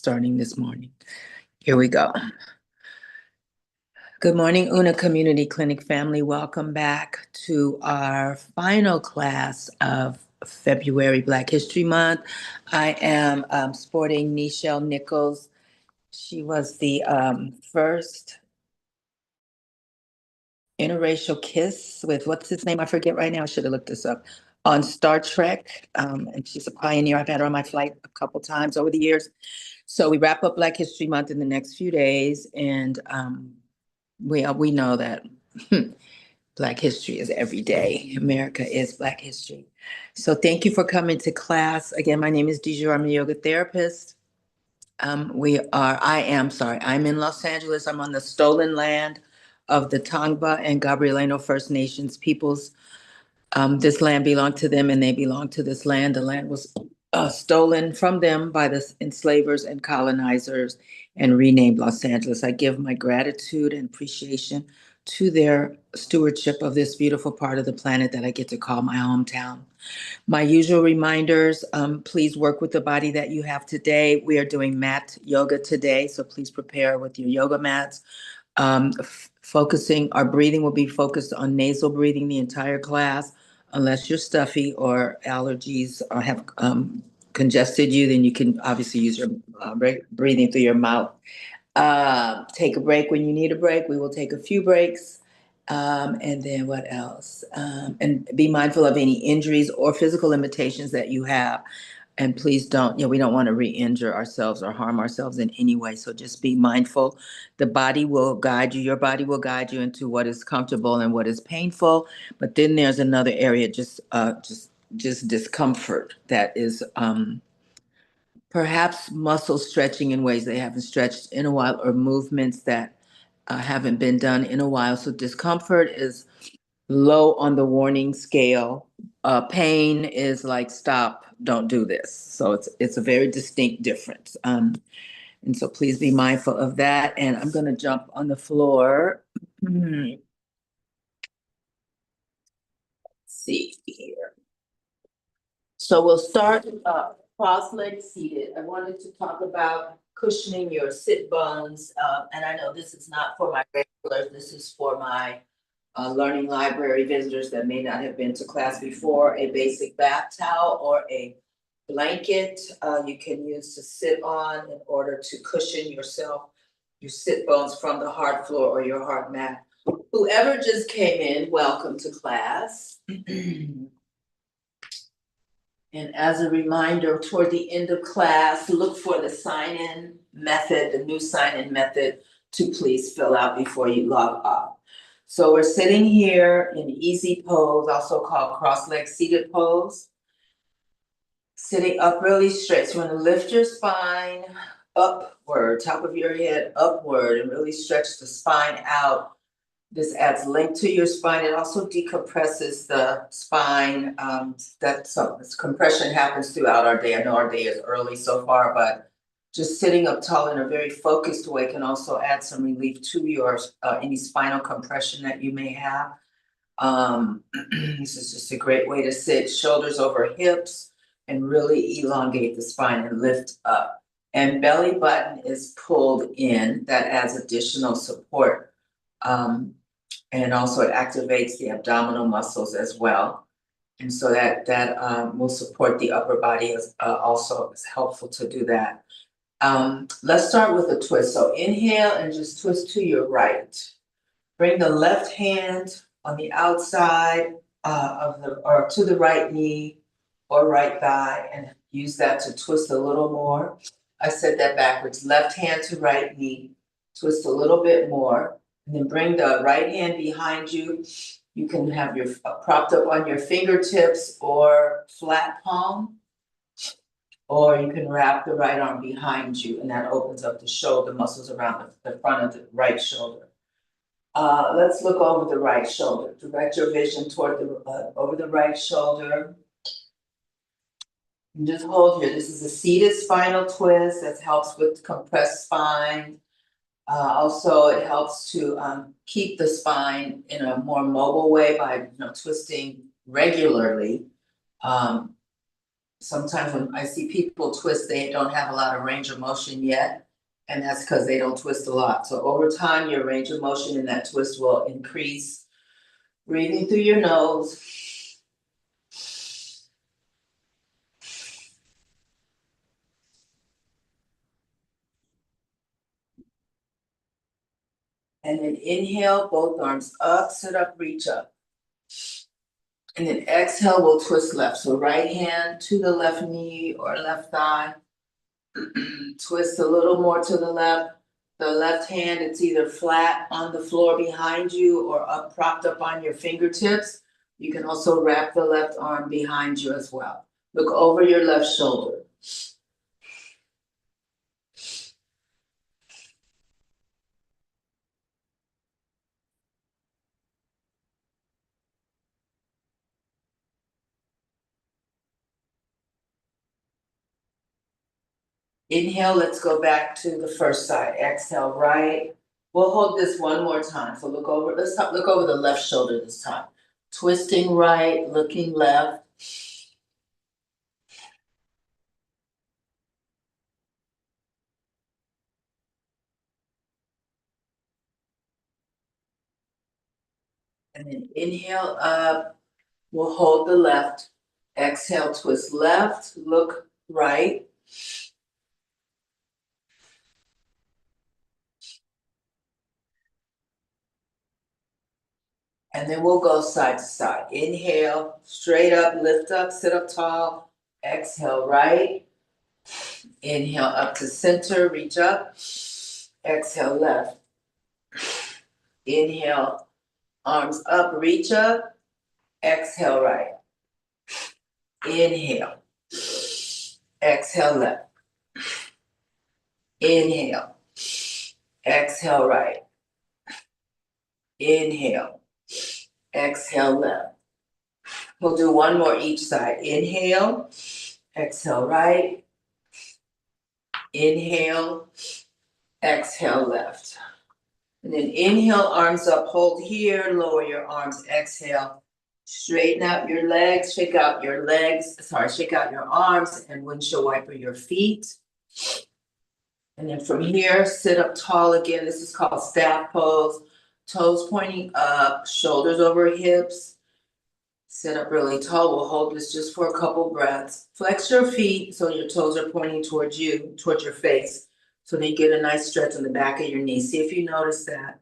starting this morning. Here we go. Good morning, Una Community Clinic family. Welcome back to our final class of February Black History Month. I am sporting Nichelle Nichols. She was the first interracial kiss with, what's his name? I forget right now. I should have looked this up. On Star Trek. And she's a pioneer. I've had her on my flight a couple times over the years. So we wrap up Black History Month in the next few days. And we know that Black history is every day. America is Black history. So thank you for coming to class. Again, my name is Deja. I'm a yoga therapist. I'm in Los Angeles. I'm on the stolen land of the Tongva and Gabrielino First Nations peoples. This land belonged to them and they belong to this land. The land was stolen from them by the enslavers and colonizers and renamed Los Angeles. I give my gratitude and appreciation to their stewardship of this beautiful part of the planet that I get to call my hometown. My usual reminders, please work with the body that you have today. We are doing mat yoga today, so please prepare with your yoga mats. Our breathing will be focused on nasal breathing the entire class. Unless you're stuffy or allergies or have congested you, then you can obviously use your breathing through your mouth. Take a break when you need a break. We will take a few breaks. And then what else? And be mindful of any injuries or physical limitations that you have. And please we don't want to re-injure ourselves or harm ourselves in any way. So just be mindful. The body will guide you. Your body will guide you into what is comfortable and what is painful. But then there's another area, just discomfort that is perhaps muscle stretching in ways they haven't stretched in a while, or movements that haven't been done in a while. So discomfort is low on the warning scale. Pain is like, stop, don't do this. So it's a very distinct difference. And so please be mindful of that. And I'm going to jump on the floor. Let's see here. So we'll start cross-legged seated. I wanted to talk about cushioning your sit bones. And I know this is not for my regulars. This is for my learning library visitors that may not have been to class before. A basic bath towel or a blanket you can use to sit on in order to cushion yourself, your sit bones from the hard floor or your hard mat. Whoever just came in, welcome to class. And as a reminder, toward the end of class, look for the sign-in method, the new sign-in method, to please fill out before you log off. So we're sitting here in easy pose, also called cross-legged seated pose. Sitting up really straight. So you want to lift your spine upward, top of your head upward, and really stretch the spine out. This adds length to your spine. It also decompresses the spine. This compression happens throughout our day. I know our day is early so far, but just sitting up tall in a very focused way can also add some relief to your any spinal compression that you may have. This is just a great way to sit, shoulders over hips, and really elongate the spine and lift up. And belly button is pulled in. That adds additional support. And also it activates the abdominal muscles as well. And so that will support the upper body also is helpful to do that. Let's start with a twist. So inhale and just twist to your right. Bring the left hand on the outside or to the right knee or right thigh and use that to twist a little more. I said that backwards. Left hand to right knee, twist a little bit more. And then bring the right hand behind you. You can have your propped up on your fingertips or flat palm, or you can wrap the right arm behind you, and that opens up the shoulder muscles around the front of the right shoulder. Let's look over the right shoulder. Direct your vision toward over the right shoulder. And just hold here. This is a seated spinal twist that helps with compressed spine. Also, it helps to keep the spine in a more mobile way by twisting regularly. Sometimes when I see people twist, they don't have a lot of range of motion yet. And that's because they don't twist a lot. So over time, your range of motion in that twist will increase. Breathing through your nose. And then inhale, both arms up, sit up, reach up. And then exhale, we'll twist left. So right hand to the left knee or left thigh. Twist a little more to the left. The left hand, it's either flat on the floor behind you or up, propped up on your fingertips. You can also wrap the left arm behind you as well. Look over your left shoulder. Inhale, let's go back to the first side. Exhale, right. We'll hold this one more time. So look over, look over the left shoulder this time. Twisting right, looking left. And then inhale up, we'll hold the left. Exhale, twist left, look right. And then we'll go side to side. Inhale, straight up, lift up, sit up tall. Exhale, right. Inhale up to center, reach up. Exhale, left. Inhale, arms up, reach up. Exhale, right. Inhale. Exhale, left. Inhale. Exhale, right. Inhale. Exhale, left. We'll do one more each side. Inhale. Exhale, right. Inhale. Exhale, left. And then inhale, arms up, hold here, lower your arms, exhale. Straighten out your legs, shake out your arms and windshield wiper your feet. And then from here, sit up tall again. This is called staff pose. Toes pointing up, shoulders over hips. Sit up really tall. We'll hold this just for a couple breaths. Flex your feet so your toes are pointing towards you, towards your face. So then you get a nice stretch on the back of your knee. See if you notice that.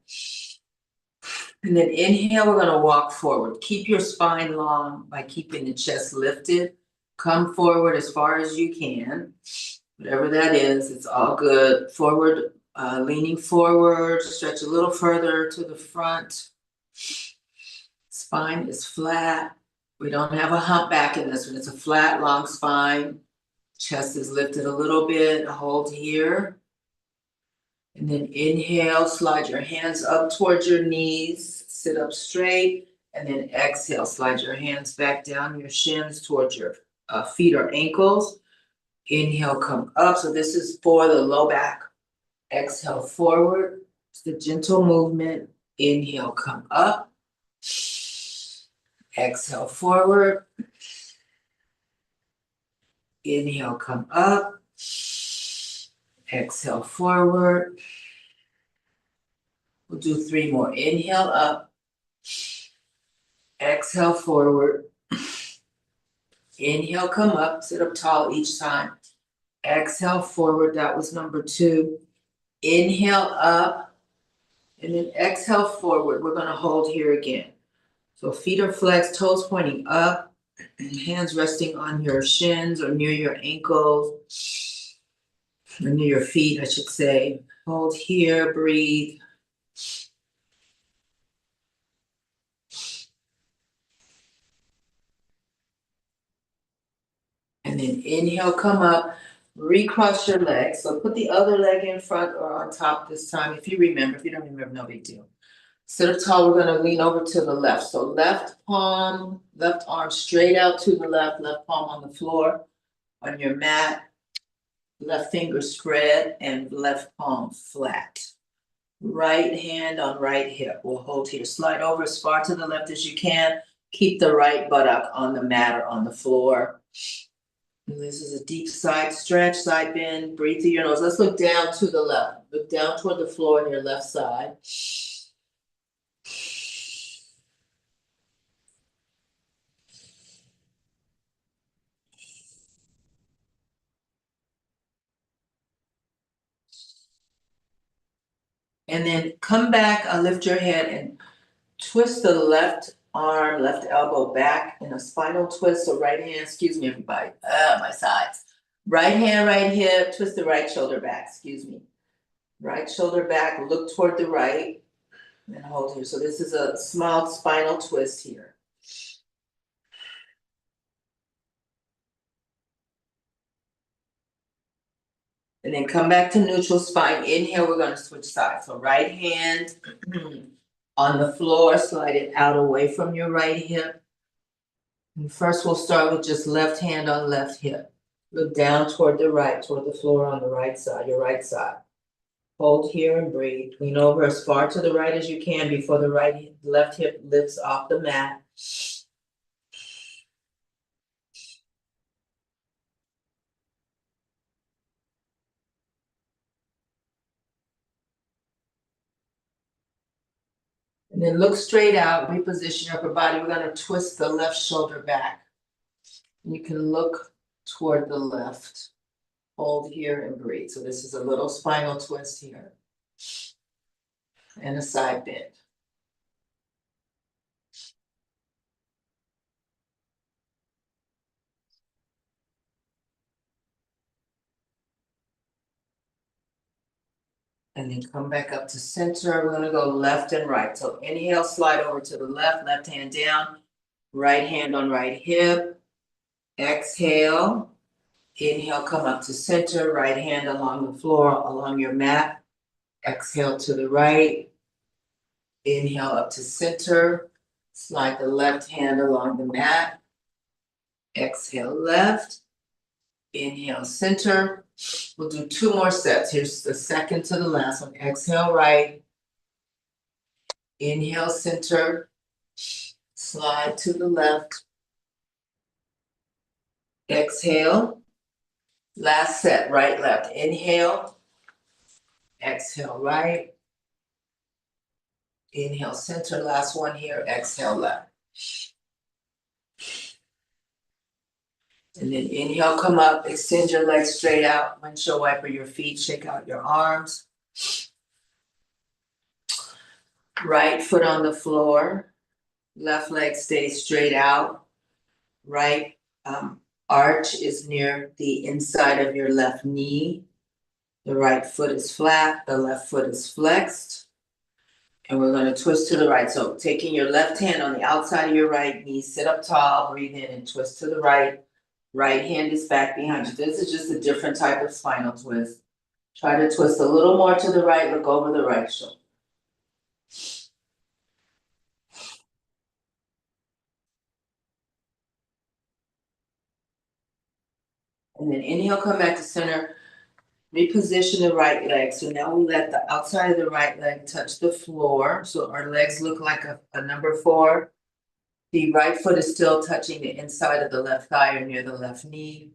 And then inhale, we're gonna walk forward. Keep your spine long by keeping the chest lifted. Come forward as far as you can. Whatever that is, it's all good. Forward, leaning forward, stretch a little further to the front. Spine is flat. We don't have a hump back in this one. It's a flat, long spine. Chest is lifted a little bit. Hold here. And then inhale, slide your hands up towards your knees. Sit up straight. And then exhale, slide your hands back down your shins towards your feet or ankles. Inhale, come up. So this is for the low back. Exhale, forward. It's the gentle movement. Inhale, come up. Exhale, forward. Inhale, come up. Exhale, forward. We'll do 3 more. Inhale, up. Exhale, forward. Inhale, come up. Sit up tall each time. Exhale, forward. That was number 2. Inhale, up. And then exhale, forward. We're going to hold here again. So feet are flexed, toes pointing up, hands resting on your shins or near your ankles, or near your feet, I should say. Hold here, breathe. And then inhale, come up, recross your legs. So put the other leg in front or on top this time. If you remember, if you don't remember, no big deal. Sit up tall, we're gonna lean over to the left. So left palm, left arm straight out to the left palm on the floor, on your mat, left finger spread and left palm flat. Right hand on right hip, we'll hold here. Slide over as far to the left as you can. Keep the right buttock on the mat or on the floor. And this is a deep side stretch, side bend, breathe through your nose. Let's look down to the left. Look down toward the floor on your left side. And then come back, lift your head and twist the left arm, left elbow back in a spinal twist. So right hand, excuse me, everybody, my sides. Right hand, right hip, twist the right shoulder back, excuse me. Right shoulder back, look toward the right, and hold here. So this is a small spinal twist here. And then come back to neutral spine. Inhale, we're gonna switch sides. So right hand on the floor, slide it out away from your right hip. And first we'll start with just left hand on left hip. Look down toward the right, toward the floor on the right side, your right side. Hold here and breathe. Lean over as far to the right as you can before the left hip lifts off the mat. And then look straight out, reposition your upper body. We're gonna twist the left shoulder back. You can look toward the left. Hold here and breathe. So this is a little spinal twist here. And a side bend. And then come back up to center. We're gonna go left and right. So inhale, slide over to the left, left hand down, right hand on right hip. Exhale. Inhale, come up to center, right hand along the floor, along your mat. Exhale to the right. Inhale up to center. Slide the left hand along the mat. Exhale left. Inhale center. We'll do 2 more sets. Here's the second to the last one. Exhale right. Inhale center. Slide to the left. Exhale. Last set, right, left. Inhale. Exhale right. Inhale center. Last one here. Exhale left. And then inhale, come up, extend your legs straight out, windshield wiper your feet, shake out your arms. Right foot on the floor, left leg stays straight out. Right arch is near the inside of your left knee. The right foot is flat, the left foot is flexed. And we're gonna twist to the right. So taking your left hand on the outside of your right knee, sit up tall, breathe in and twist to the right. Right hand is back behind you. This is just a different type of spinal twist. Try to twist a little more to the right, look over the right shoulder. And then inhale, come back to center. Reposition the right leg. So now we let the outside of the right leg touch the floor. So our legs look like a number 4. The right foot is still touching the inside of the left thigh or near the left knee.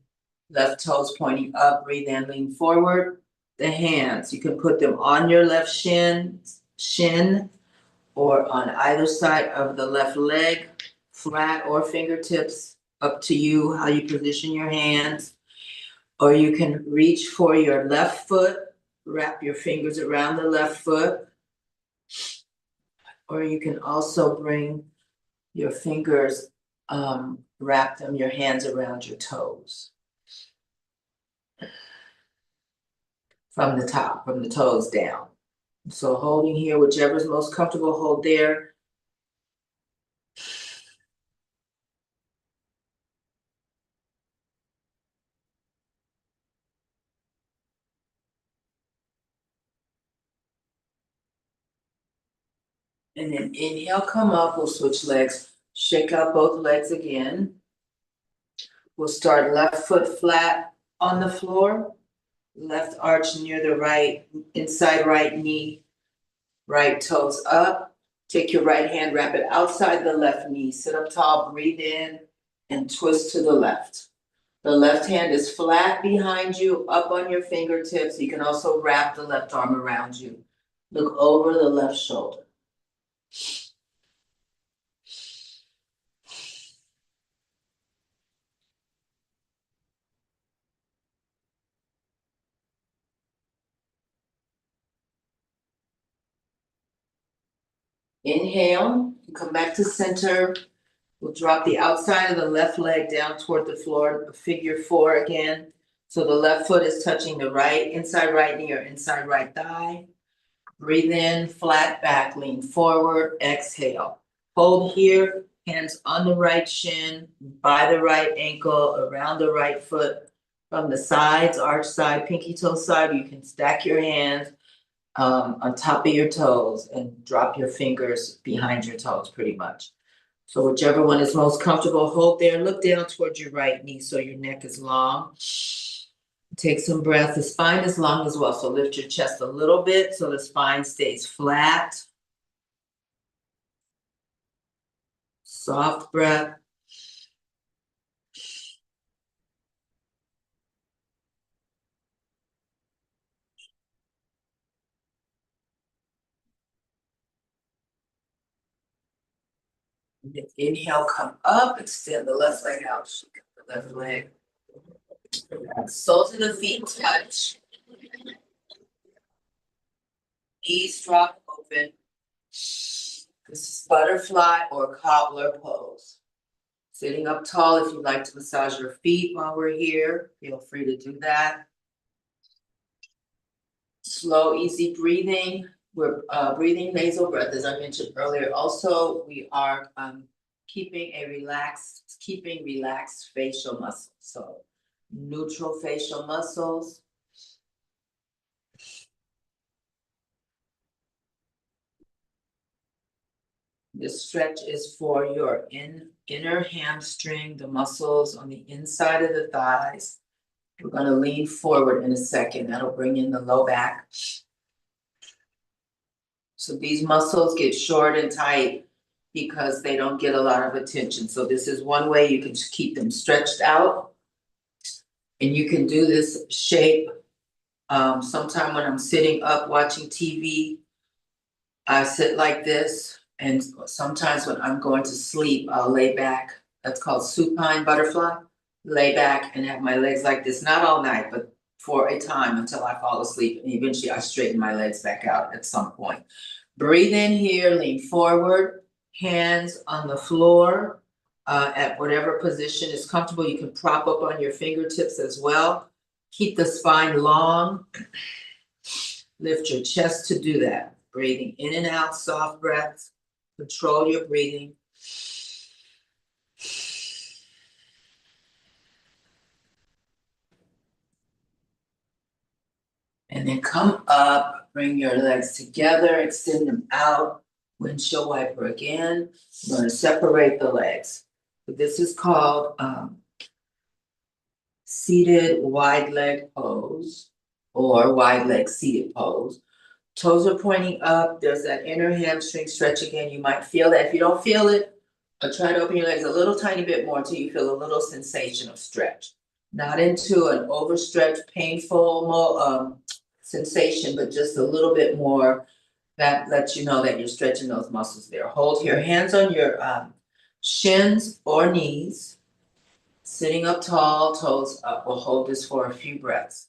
Left toes pointing up, breathe in, lean forward. The hands, you can put them on your left shin, or on either side of the left leg, flat or fingertips, up to you how you position your hands. Or you can reach for your left foot, wrap your fingers around the left foot. Or you can also bring your fingers, wrap them, your hands around your toes. From the top, from the toes down. So holding here, whichever is most comfortable, hold there. And then inhale, come up, we'll switch legs. Shake out both legs again. We'll start left foot flat on the floor. Left arch near the right, inside right knee. Right toes up. Take your right hand, wrap it outside the left knee. Sit up tall, breathe in, and twist to the left. The left hand is flat behind you, up on your fingertips. You can also wrap the left arm around you. Look over the left shoulder. Inhale, come back to center. We'll drop the outside of the left leg down toward the floor, figure 4 again. So the left foot is touching the right, inside right knee or inside right thigh. Breathe in, flat back, lean forward, exhale. Hold here, hands on the right shin, by the right ankle, around the right foot. From the sides, arch side, pinky toe side, you can stack your hands on top of your toes and drop your fingers behind your toes pretty much. So whichever one is most comfortable, hold there, look down towards your right knee so your neck is long. Take some breath. The spine is long as well, so lift your chest a little bit so the spine stays flat. Soft breath. Inhale, come up, extend the left leg out, the left leg. Soles of the feet touch. Knees drop open. This is butterfly or cobbler pose. Sitting up tall, if you'd like to massage your feet while we're here, feel free to do that. Slow, easy breathing. We're breathing nasal breath, as I mentioned earlier. Also, we are keeping relaxed facial muscles. So neutral facial muscles. This stretch is for your inner hamstring, the muscles on the inside of the thighs. We're going to lean forward in a second. That'll bring in the low back. So these muscles get short and tight because they don't get a lot of attention. So this is one way you can keep them stretched out. And you can do this shape sometime when I'm sitting up watching TV. I sit like this. And sometimes when I'm going to sleep, I'll lay back. That's called supine butterfly. Lay back and have my legs like this, not all night, but for a time until I fall asleep. And eventually I straighten my legs back out at some point. Breathe in here, lean forward, hands on the floor at whatever position is comfortable. You can prop up on your fingertips as well. Keep the spine long. Lift your chest to do that. Breathing in and out, soft breaths. Control your breathing. And then come up, bring your legs together, extend them out. Windshield wiper again. I'm going to separate the legs. This is called seated wide leg pose or wide leg seated pose. Toes are pointing up. There's that inner hamstring stretch again. You might feel that. If you don't feel it, try to open your legs a little tiny bit more until you feel a little sensation of stretch. Not into an overstretched, painful sensation, but just a little bit more that lets you know that you're stretching those muscles there. Hold your hands on your shins or knees. Sitting up tall, toes up. We'll hold this for a few breaths.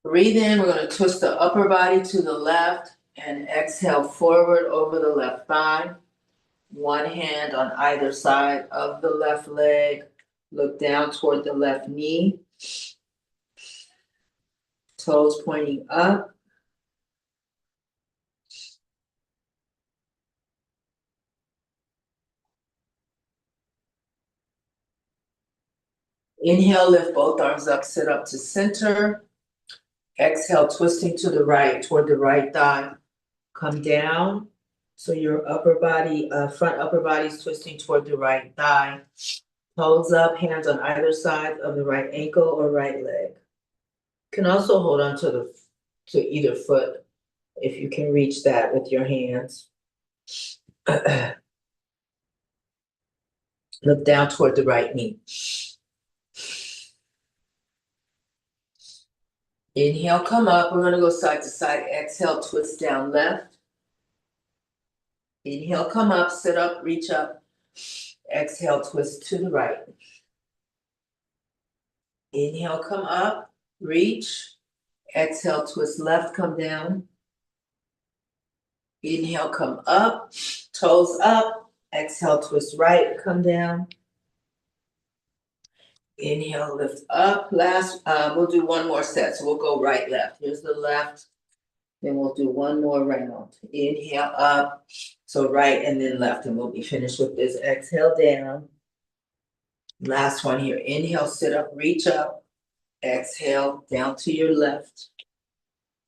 Breathe in, we're going to twist the upper body to the left and exhale forward over the left thigh. One hand on either side of the left leg. Look down toward the left knee. Toes pointing up. Inhale, lift both arms up, sit up to center. Exhale, twisting to the right, toward the right thigh. Come down. So your upper body, front upper body is twisting toward the right thigh. Toes up, hands on either side of the right ankle or right leg. You can also hold on to the to either foot, if you can reach that with your hands. Look down toward the right knee. Inhale, come up. We're gonna go side to side. Exhale, twist down left. Inhale, come up, sit up, reach up. Exhale, twist to the right. Inhale, come up, reach. Exhale, twist left, come down. Inhale, come up, toes up. Exhale, twist right, come down. Inhale, lift up. Last, we'll do one more set. So we'll go right, left. Here's the left. Then we'll do one more round. Inhale up. So right and then left, and we'll be finished with this. Exhale down. Last one here. Inhale, sit up, reach up. Exhale, down to your left.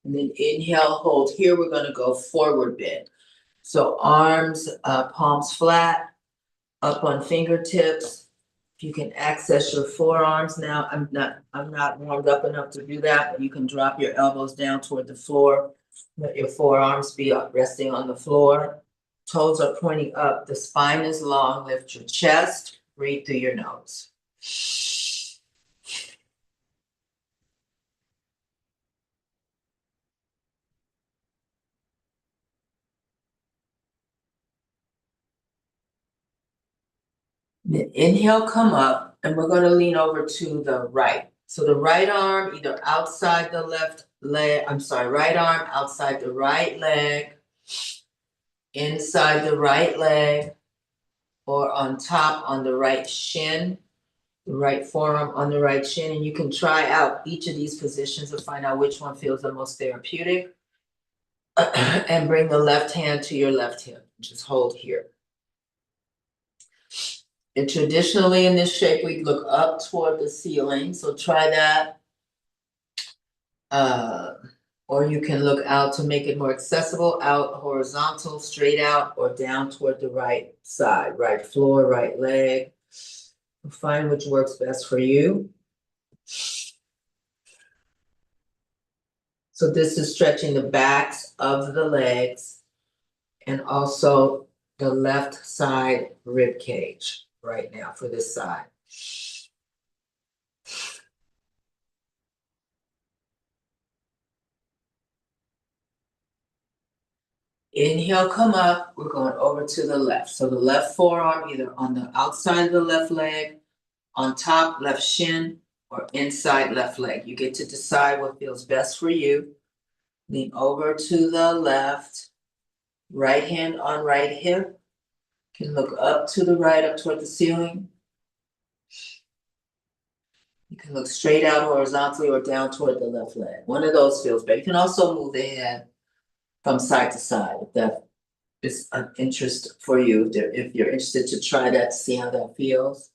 And then inhale, hold. Here we're gonna go forward bend. So arms, palms flat, up on fingertips. If you can access your forearms now, I'm not warmed up enough to do that, but you can drop your elbows down toward the floor. Let your forearms be resting on the floor. Toes are pointing up, the spine is long, lift your chest, breathe through your nose. Then inhale, come up, and we're gonna lean over to the right. So the right arm either outside the left leg, right arm outside the right leg, inside the right leg, or on top on the right shin, the right forearm on the right shin. And you can try out each of these positions to find out which one feels the most therapeutic. And bring the left hand to your left hip. Just hold here. And traditionally in this shape, we look up toward the ceiling. So try that. Or you can look out to make it more accessible, out horizontal, straight out, or down toward the right side, right floor, right leg. Find which works best for you. So this is stretching the backs of the legs and also the left side rib cage right now for this side. Inhale, come up. We're going over to the left. So the left forearm, either on the outside of the left leg, on top left shin, or inside left leg. You get to decide what feels best for you. Lean over to the left, right hand on right hip. You can look up to the right, up toward the ceiling. You can look straight out horizontally or down toward the left leg. One of those feels better. You can also move the head from side to side if that is an interest for you. If you're interested to try that, to see how that feels.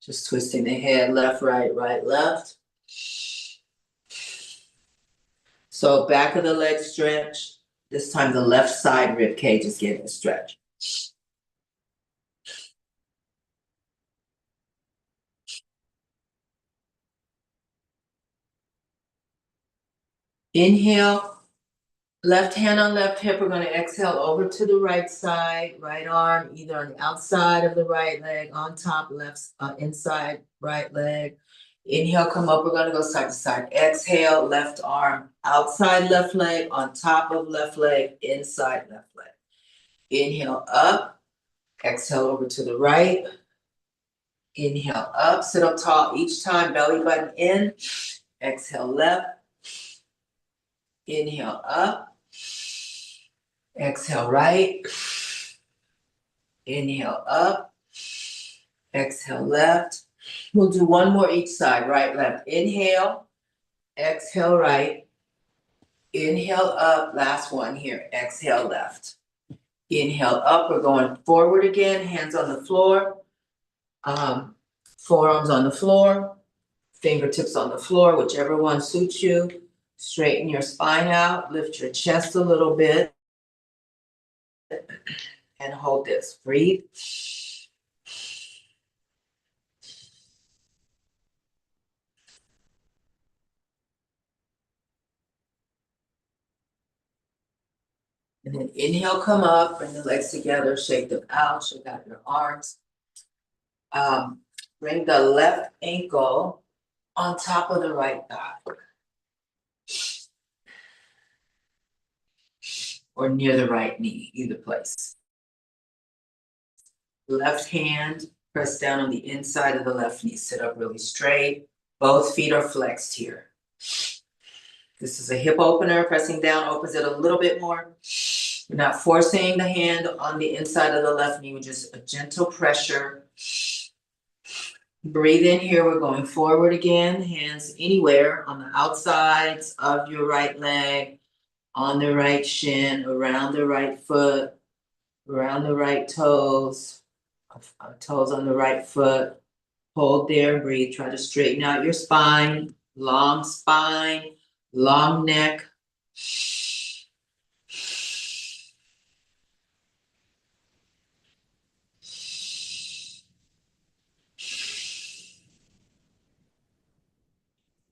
Just twisting the head left, right, right, left. So back of the leg stretch. This time the left side rib cage is getting a stretch. Inhale, left hand on left hip. We're going to exhale over to the right side, right arm, either on the outside of the right leg, on top, left, inside right leg. Inhale, come up. We're going to go side to side. Exhale, left arm, outside left leg, on top of left leg, inside left leg. Inhale up, exhale over to the right. Inhale up, sit up tall each time, belly button in. Exhale left. Inhale up. Exhale right. Inhale up. Exhale left. We'll do one more each side, right, left. Inhale. Exhale right. Inhale up. Last one here. Exhale left. Inhale up. We're going forward again. Hands on the floor. Forearms on the floor. Fingertips on the floor, whichever one suits you. Straighten your spine out. Lift your chest a little bit. And hold this. Breathe. And then inhale, come up, bring the legs together, shake them out, shake out your arms. Bring the left ankle on top of the right thigh. Or near the right knee, either place. Left hand, press down on the inside of the left knee, sit up really straight. Both feet are flexed here. This is a hip opener, pressing down opens it a little bit more. You're not forcing the hand on the inside of the left knee, just a gentle pressure. Breathe in here, we're going forward again, hands anywhere on the outsides of your right leg, on the right shin, around the right foot, around the right toes, toes on the right foot. Hold there, breathe, try to straighten out your spine, long neck.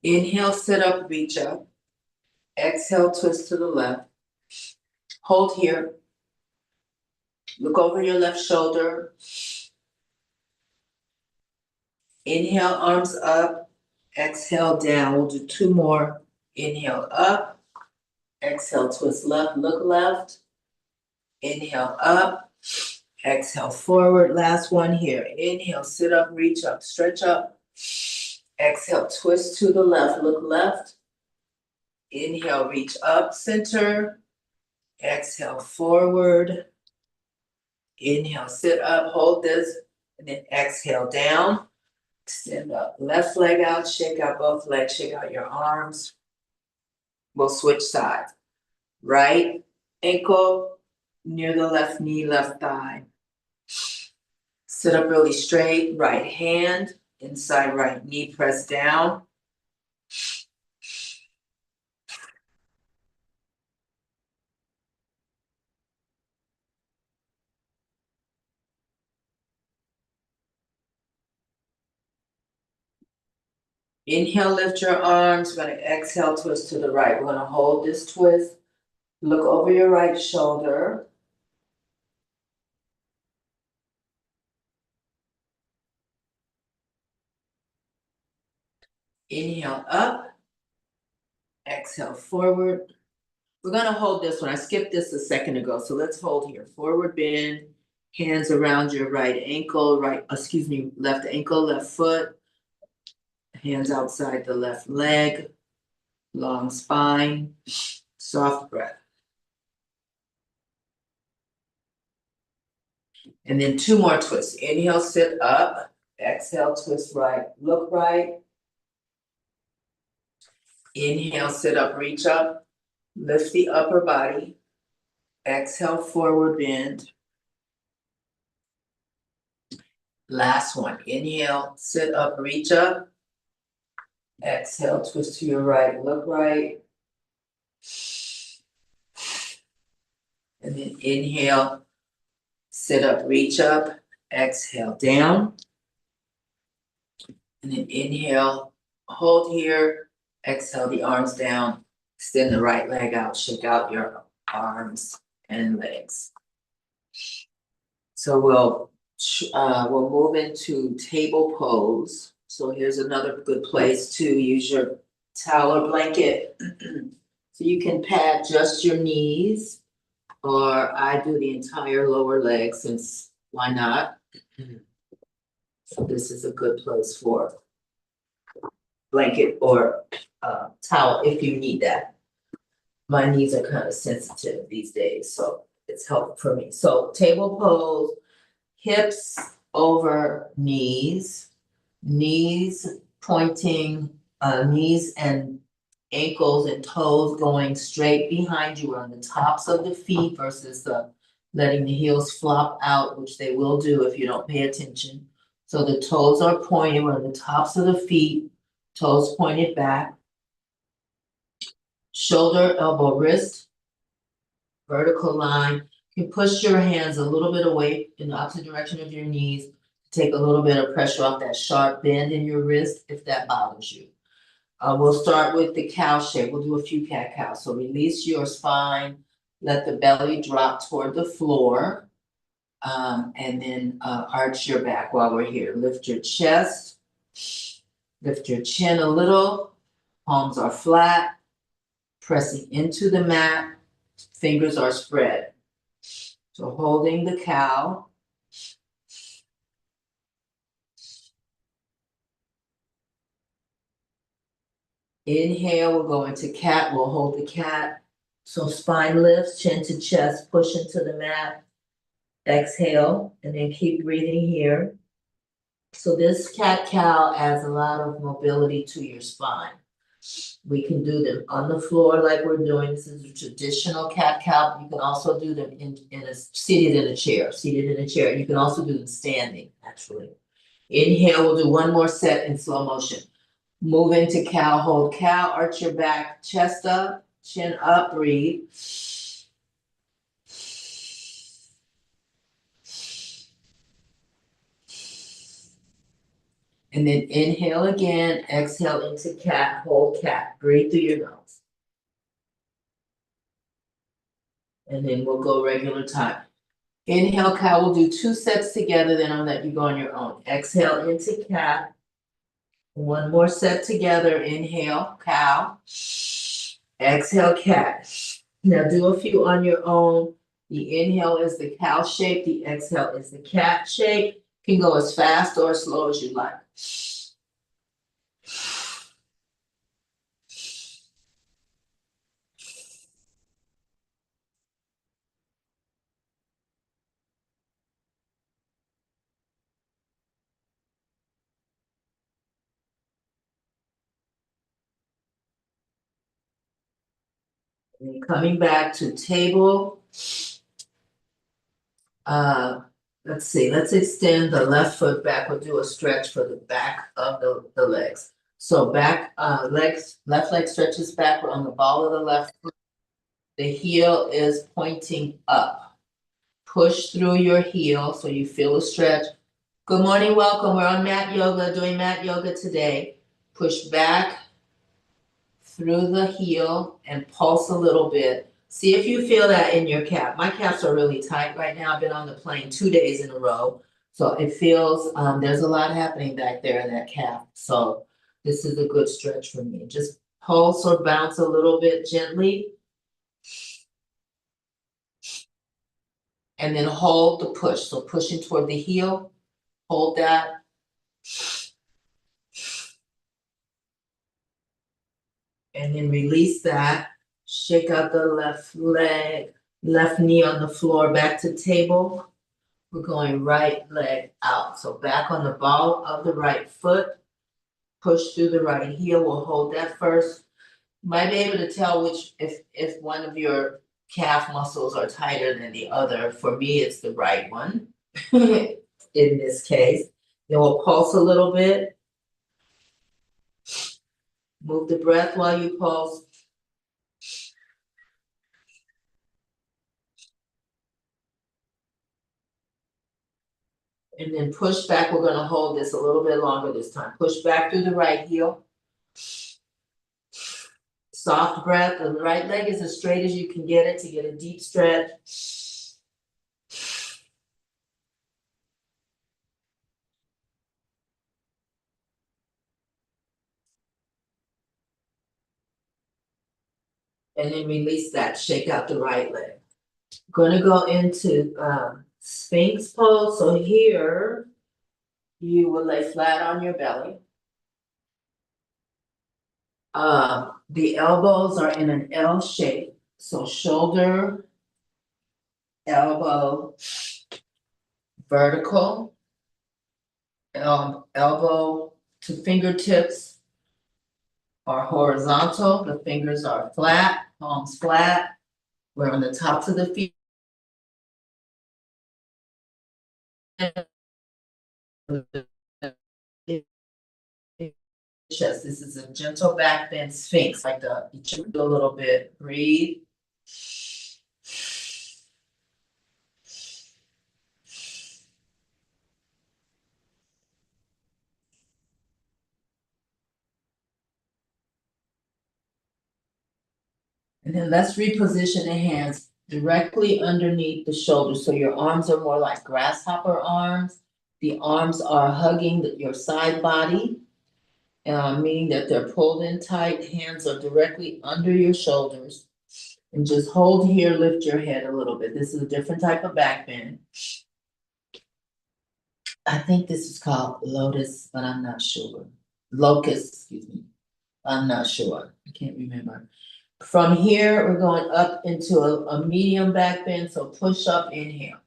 Inhale, sit up, reach up. Exhale, twist to the left. Hold here. Look over your left shoulder. Inhale, arms up. Exhale, down. We'll do two more. Inhale, up. Exhale, twist left, look left. Inhale, up. Exhale, forward. Last one here. Inhale, sit up, reach up, stretch up. Exhale, twist to the left, look left. Inhale, reach up, center. Exhale, forward. Inhale, sit up, hold this, and then exhale down. Extend up, left leg out, shake out both legs, shake out your arms. We'll switch sides. Right ankle near the left knee, left thigh. Sit up really straight, right hand inside right knee, press down. Inhale, lift your arms. We're going to exhale, twist to the right. We're going to hold this twist. Look over your right shoulder. Inhale up. Exhale forward. We're going to hold this one. I skipped this a second ago, so let's hold here. Forward bend, hands around your right ankle, left ankle, left foot. Hands outside the left leg, long spine, soft breath. And then two more twists. Inhale, sit up. Exhale, twist right, look right. Inhale, sit up, reach up. Lift the upper body. Exhale, forward bend. Last one. Inhale, sit up, reach up. Exhale, twist to your right, look right. And then inhale, sit up, reach up. Exhale, down. And then inhale, hold here. Exhale the arms down. Extend the right leg out, shake out your arms and legs. So we'll move into table pose. So here's another good place to use your towel or blanket. So you can pad just your knees, or I do the entire lower leg, since why not? So this is a good place for blanket or towel if you need that. My knees are kind of sensitive these days, so it's helpful for me. So table pose, hips over knees, knees pointing, knees and ankles and toes going straight behind you on the tops of the feet versus letting the heels flop out, which they will do if you don't pay attention. So the toes are pointed, we're on the tops of the feet, toes pointed back. Shoulder, elbow, wrist, vertical line. You can push your hands a little bit away in the opposite direction of your knees to take a little bit of pressure off that sharp bend in your wrist if that bothers you. We'll start with the cow shape. We'll do a few cat cows. So release your spine, Let the belly drop toward the floor. And then arch your back while we're here. Lift your chest, lift your chin a little, palms are flat, pressing into the mat, fingers are spread. So holding the cow. Inhale, we'll go into cat, we'll hold the cat. So spine lifts, chin to chest, push into the mat. Exhale, and then keep breathing here. So this cat-cow adds a lot of mobility to your spine. We can do them on the floor like we're doing. This is a traditional cat-cow. You can also do them seated in a chair. You can also do them standing, actually. Inhale, we'll do one more set in slow motion. Move into cow, hold cow, arch your back, chest up, chin up, breathe. And then inhale again, exhale into cat, hold cat, breathe through your nose. And then we'll go regular time. Inhale, cow, we'll do 2 sets together, then I'll let you go on your own. Exhale into cat. One more set together, inhale, cow. Exhale, cat. Now do a few on your own. The inhale is the cow shape, the exhale is the cat shape. Can go as fast or as slow as you like. And coming back to table. Let's see, let's extend the left foot back. We'll do a stretch for the back of the legs. So back, left leg stretches backward on the ball of the left foot. The heel is pointing up. Push through your heel so you feel a stretch. Good morning, welcome. We're on mat yoga, doing mat yoga today. Push back through the heel and pulse a little bit. See if you feel that in your calf. My calves are really tight right now. I've been on the plane 2 days in a row. So it feels, there's a lot happening back there in that calf. So this is a good stretch for me. Just pulse or bounce a little bit gently. And then hold the push. So pushing toward the heel, hold that. And then release that. Shake out the left leg, left knee on the floor, back to table. We're going right leg out. So back on the ball of the right foot. Push through the right heel. We'll hold that first. You might be able to tell which if one of your calf muscles are tighter than the other. For me, it's the right one in this case. Then we'll pulse a little bit. Move the breath while you pulse. And then push back. We're gonna hold this a little bit longer this time. Push back through the right heel. Soft breath. The right leg is as straight as you can get it to get a deep stretch. And then release that. Shake out the right leg. Gonna go into Sphinx pose. So here you will lay flat on your belly. The elbows are in an L shape. So shoulder, elbow, vertical, elbow to fingertips are horizontal. The fingers are flat, palms flat. We're on the tops of the feet. Chest. This is a gentle back bend sphinx, like you should do a little bit. Breathe. And then let's reposition the hands. directly underneath the shoulders, so your arms are more like grasshopper arms. The arms are hugging your side body, meaning that they're pulled in tight, hands are directly under your shoulders. And just hold here, lift your head a little bit. This is a different type of back bend. I think this is called lotus, but I'm not sure. Locust, excuse me. I'm not sure. I can't remember. From here, we're going up into a medium back bend, so push up, inhale.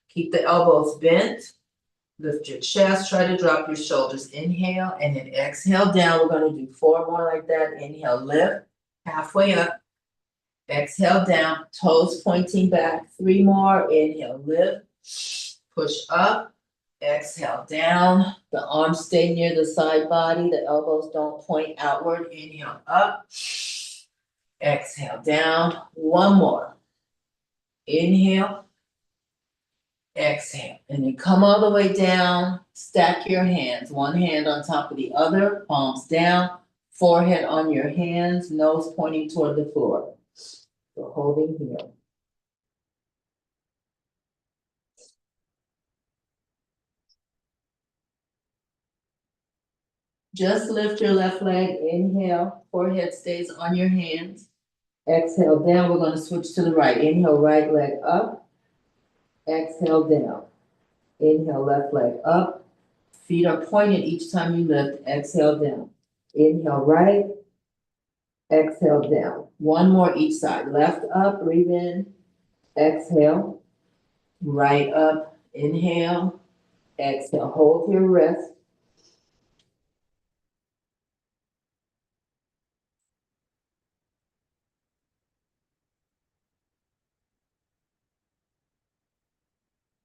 Keep the elbows bent. Lift your chest, try to drop your shoulders. Inhale, and then exhale down. We're gonna do 4 more like that. Inhale, lift, halfway up. Exhale down, toes pointing back. 3 more. Inhale, lift, push up. Exhale down. The arms stay near the side body. The elbows don't point outward. Inhale up. Exhale down. 1 more. Inhale. Exhale. And then come all the way down. Stack your hands. 1 hand on top of the other. Palms down. Forehead on your hands. Nose pointing toward the floor. So holding here. Just lift your left leg. Inhale. Forehead stays on your hands. Exhale down. We're going to switch to the right. Inhale, right leg up. Exhale down. Inhale, left leg up. Feet are pointed each time you lift. Exhale down. Inhale, right. Exhale down. 1 more each side. Left up, breathe in. Exhale. Right up. Inhale. Exhale. Hold your rest.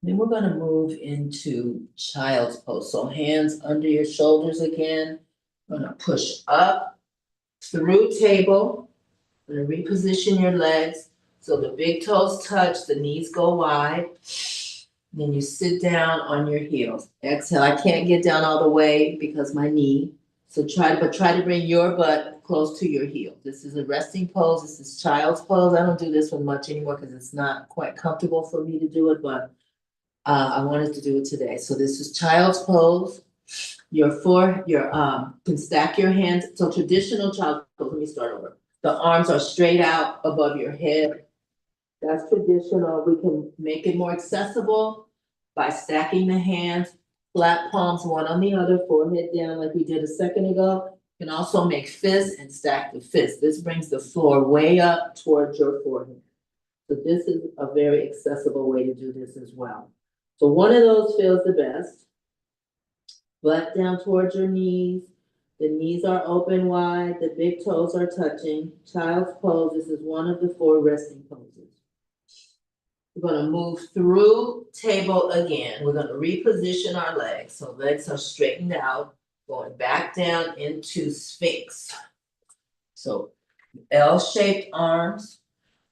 Then we're going to move into child's pose. So hands under your shoulders again. Going to push up through table. Going to reposition your legs so the big toes touch, the knees go wide. Then you sit down on your heels. Exhale. I can't get down all the way because my knee. So try to bring your butt close to your heel. This is a resting pose. This is child's pose. I don't do this one much anymore because it's not quite comfortable for me to do it, but I wanted to do it today. So this is child's pose. You can stack your hands. So traditional child's pose, let me start over. The arms are straight out above your head. That's traditional. We can make it more accessible by stacking the hands, flat palms one on the other, forehead down like we did a second ago. You can also make fists and stack the fists. This brings the floor way up towards your forehead. So this is a very accessible way to do this as well. So one of those feels the best. Butt down towards your knees. The knees are open wide. The big toes are touching. Child's pose. This is one of the 4 resting poses. We're going to move through table again. We're going to reposition our legs. So legs are straightened out, going back down into Sphinx. So L-shaped arms,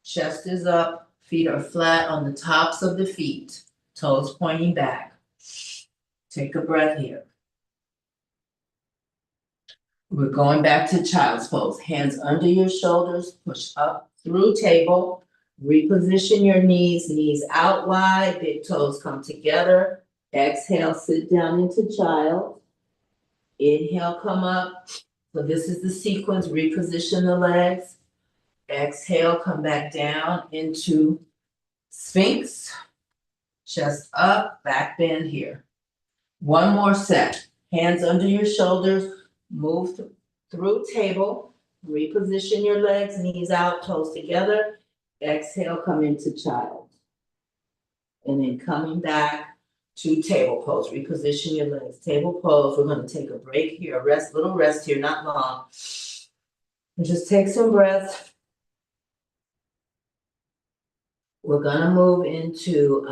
chest is up, feet are flat on the tops of the feet, toes pointing back. Take a breath here. We're going back to child's pose. Hands under your shoulders, push up through table. Reposition your knees out wide, big toes come together. Exhale, sit down into child. Inhale, come up. So this is the sequence, reposition the legs. Exhale, come back down into Sphinx. Chest up, back bend here. 1 more set. Hands under your shoulders, move through table. Reposition your legs, knees out, toes together. Exhale, come into child. And then coming back to table pose. Reposition your legs. Table pose. We're going to take a break here. Little rest here, not long. And just take some breaths. We're going to move into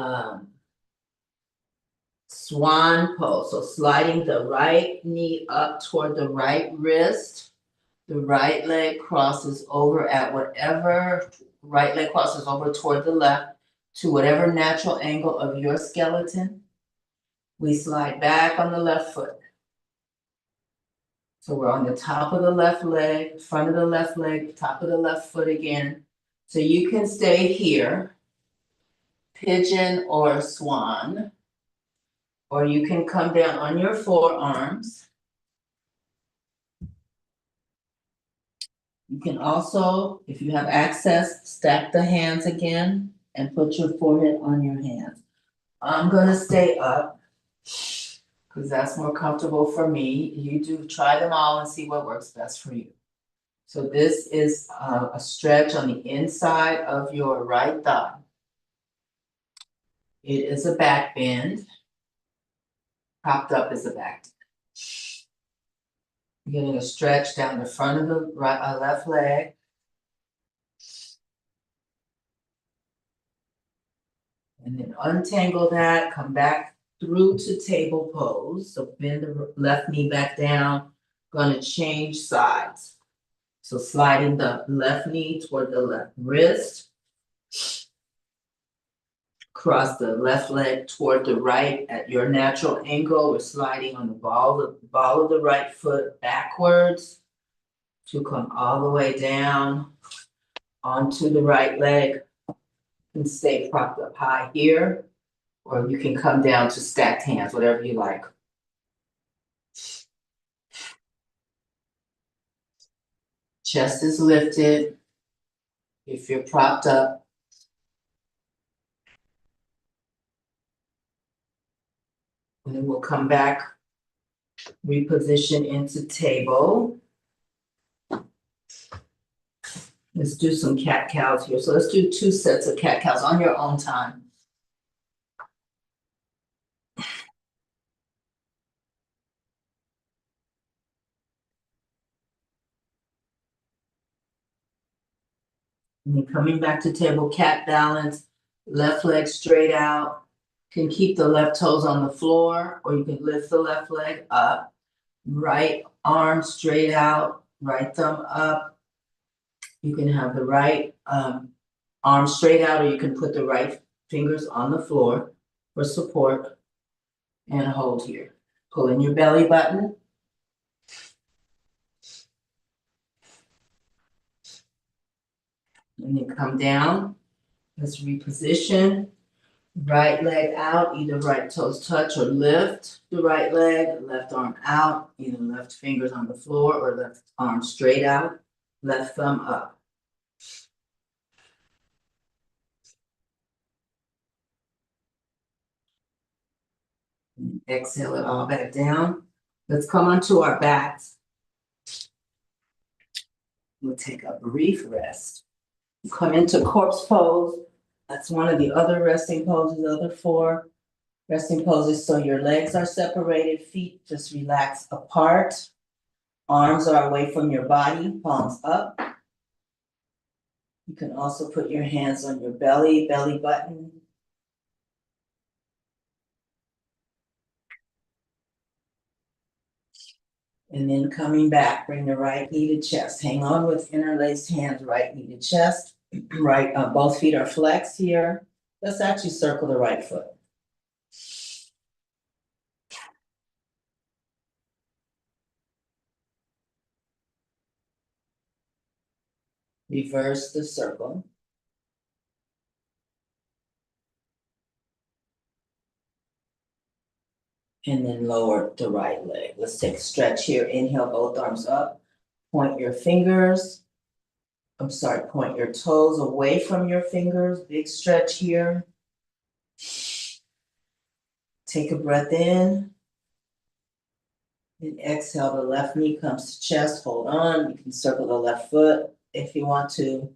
swan pose. So sliding the right knee up toward the right wrist. The right leg crosses over at whatever, right leg crosses over toward the left to whatever natural angle of your skeleton. We slide back on the left foot. So we're on the top of the left leg, front of the left leg, top of the left foot again. So you can stay here pigeon or swan. Or you can come down on your forearms. You can also, if you have access, stack the hands again and put your forehead on your hands. I'm gonna stay up because that's more comfortable for me. You do try them all and see what works best for you. So this is a stretch on the inside of your right thigh. It is a back bend. Propped up is a back. Getting a stretch down the front of the left leg. And then untangle that, come back through to table pose. So bend the left knee back down. Gonna change sides. So sliding the left knee toward the left wrist. Cross the left leg toward the right at your natural angle. We're sliding on the ball of the right foot backwards to come all the way down onto the right leg and stay propped up high here. Or you can come down to stacked hands, whatever you like. Chest is lifted. If you're propped up, and then we'll come back, reposition into table. Let's do some cat cows here. So let's do 2 sets of cat cows on your own time. And then coming back to table, cat balance, left leg straight out. Can keep the left toes on the floor, or you can lift the left leg up. Right arm straight out, right thumb up. You can have the right arm straight out, or you can put the right fingers on the floor for support and hold here. Pull in your belly button. And then come down. Let's reposition. Right leg out, either right toes touch or lift the right leg, left arm out, either left fingers on the floor or left arm straight out, left thumb up. And exhale it all back down. Let's come onto our backs. We'll take a brief rest. Come into corpse pose. That's one of the other resting poses, the other 4 resting poses. So your legs are separated, feet just relax apart. Arms are away from your body, palms up. You can also put your hands on your belly button. And then coming back, bring the right knee to chest. Hang on with interlaced hands, right knee to chest. Right, both feet are flexed here. Let's actually circle the right foot. Reverse the circle. And then lower the right leg. Let's take a stretch here. Inhale, both arms up. Point your fingers. Point your toes away from your fingers. Big stretch here. Take a breath in. And exhale, the left knee comes to chest. Hold on. You can circle the left foot if you want to.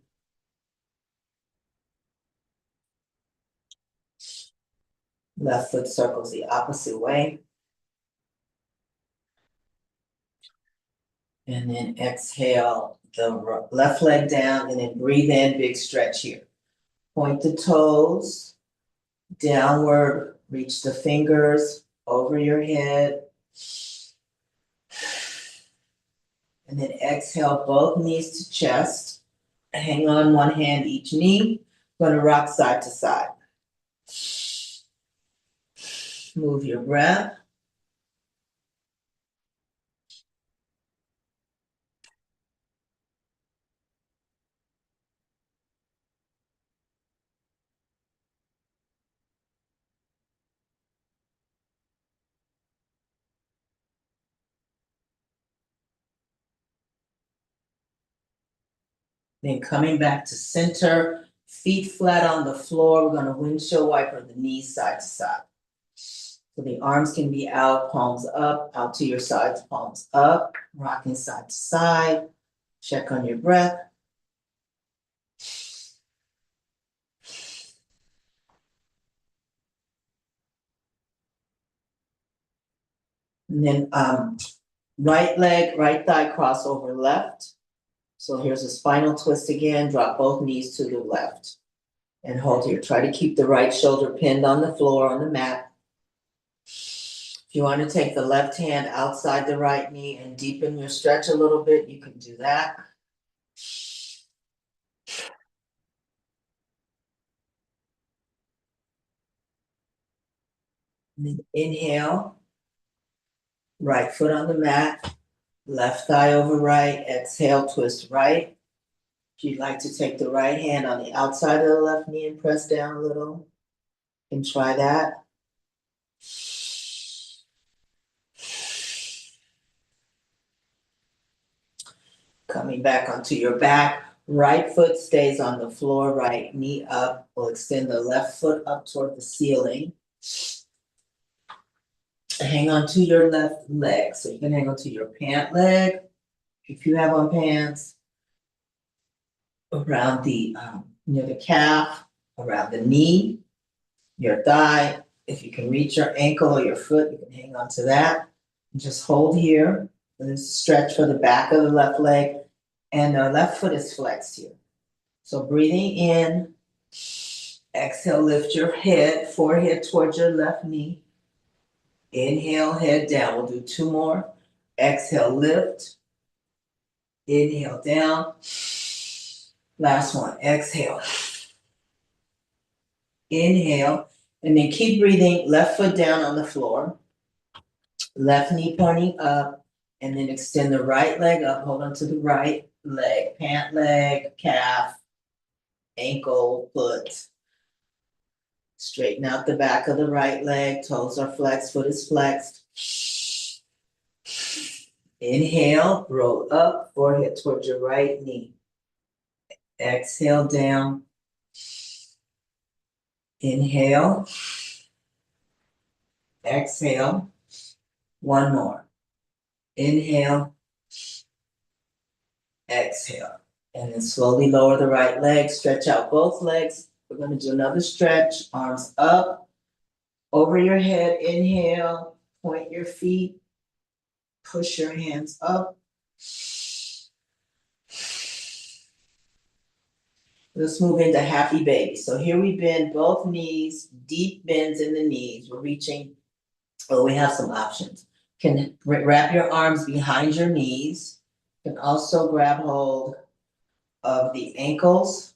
Left foot circles the opposite way. And then exhale the left leg down and then breathe in, big stretch here. Point the toes downward, reach the fingers over your head. And then exhale both knees to chest. Hang on one hand each knee. Going to rock side to side. Move your breath. Then coming back to center, feet flat on the floor, we're gonna windshield wiper the knees side to side. So the arms can be out, palms up, out to your sides, palms up, rocking side to side. Check on your breath. And then right leg, right thigh cross over left. So here's a spinal twist again, drop both knees to the left. And hold here, try to keep the right shoulder pinned on the floor, on the mat. If you want to take the left hand outside the right knee and deepen your stretch a little bit, you can do that. And then inhale, right foot on the mat, left thigh over right, exhale, twist right. If you'd like to take the right hand on the outside of the left knee and press down a little, you can try that. Coming back onto your back, right foot stays on the floor, right knee up. We'll extend the left foot up toward the ceiling. Hang on to your left leg. So you can hang on to your pant leg, if you have on pants, around the near the calf, around the knee, your thigh. If you can reach your ankle or your foot, you can hang on to that. Just hold here. And then stretch for the back of the left leg. And the left foot is flexed here. So breathing in, exhale, lift your head, forehead towards your left knee. Inhale, head down. We'll do two more. Exhale, lift. Inhale, down. Last one, exhale. Inhale, and then keep breathing, left foot down on the floor. Left knee pointing up, and then extend the right leg up, hold on to the right leg, pant leg, calf, ankle, foot. Straighten out the back of the right leg, toes are flexed, foot is flexed. Inhale, roll up, forehead towards your right knee. Exhale down. Inhale. Exhale. One more. Inhale. Exhale. And then slowly lower the right leg, stretch out both legs. We're going to do another stretch, arms up, over your head, inhale, point your feet, push your hands up. Let's move into happy baby. So here we bend both knees, deep bends in the knees. We're reaching, we have some options. Can wrap your arms behind your knees. Can also grab hold of the ankles.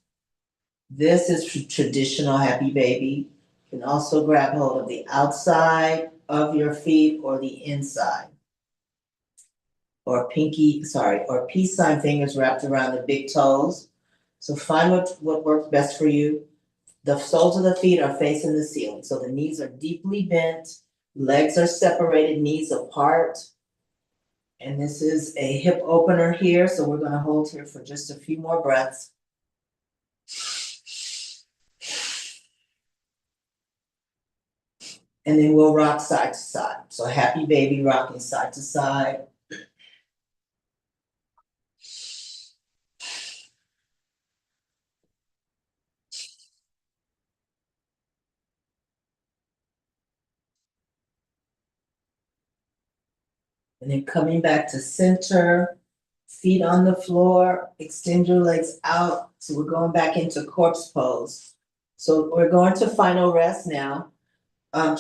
This is traditional happy baby. You can also grab hold of the outside of your feet or the inside. Or peace sign fingers wrapped around the big toes. So find what works best for you. The soles of the feet are facing the ceiling. So the knees are deeply bent, legs are separated, knees apart. And this is a hip opener here. So we're gonna hold here for just a few more breaths. And then we'll rock side to side. So happy baby rocking side to side. And then coming back to center, feet on the floor, extend your legs out. So we're going back into corpse pose. So we're going to final rest now.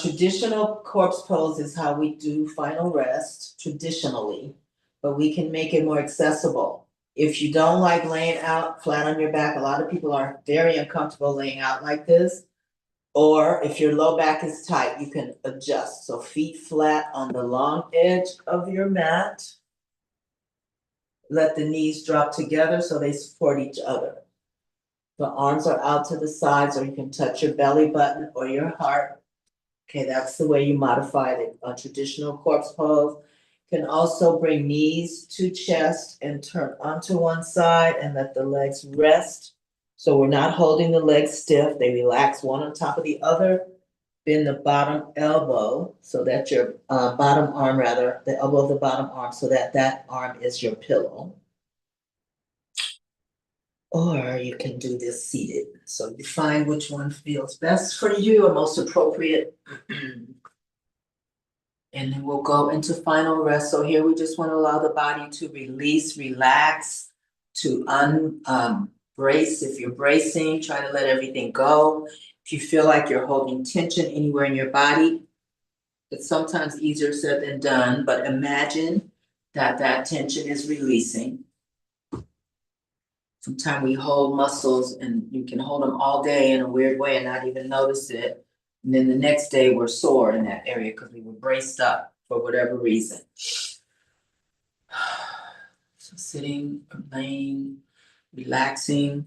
Traditional corpse pose is how we do final rest traditionally, but we can make it more accessible. If you don't like laying out flat on your back, a lot of people are very uncomfortable laying out like this. Or if your low back is tight, you can adjust. So feet flat on the long edge of your mat. Let the knees drop together so they support each other. The arms are out to the sides, or you can touch your belly button or your heart. Okay, that's the way you modify the traditional corpse pose. Can also bring knees to chest and turn onto one side and let the legs rest. So we're not holding the legs stiff, they relax one on top of the other. Bend the bottom elbow so that your bottom arm, rather, the elbow of the bottom arm, so that that arm is your pillow. Or you can do this seated. So you find which one feels best for you or most appropriate. And then we'll go into final rest. So here we just want to allow the body to release, relax, to brace. If you're bracing, try to let everything go. If you feel like you're holding tension anywhere in your body, it's sometimes easier said than done, but imagine that that tension is releasing. Sometimes we hold muscles and you can hold them all day in a weird way and not even notice it. And then the next day we're sore in that area because we were braced up for whatever reason. So sitting, laying, relaxing.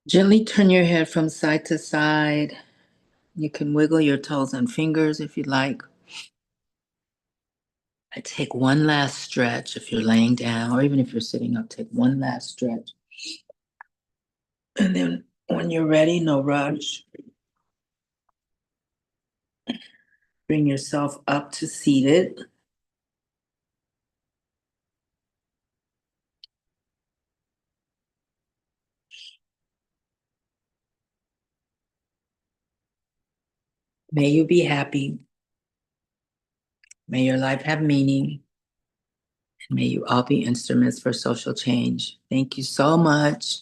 Gently turn your head from side to side. You can wiggle your toes and fingers if you like. I take one last stretch if you're laying down, or even if you're sitting up, take one last stretch. And then when you're ready, no rush. Bring yourself up to seated. May you be happy. May your life have meaning. And may you all be instruments for social change. Thank you so much.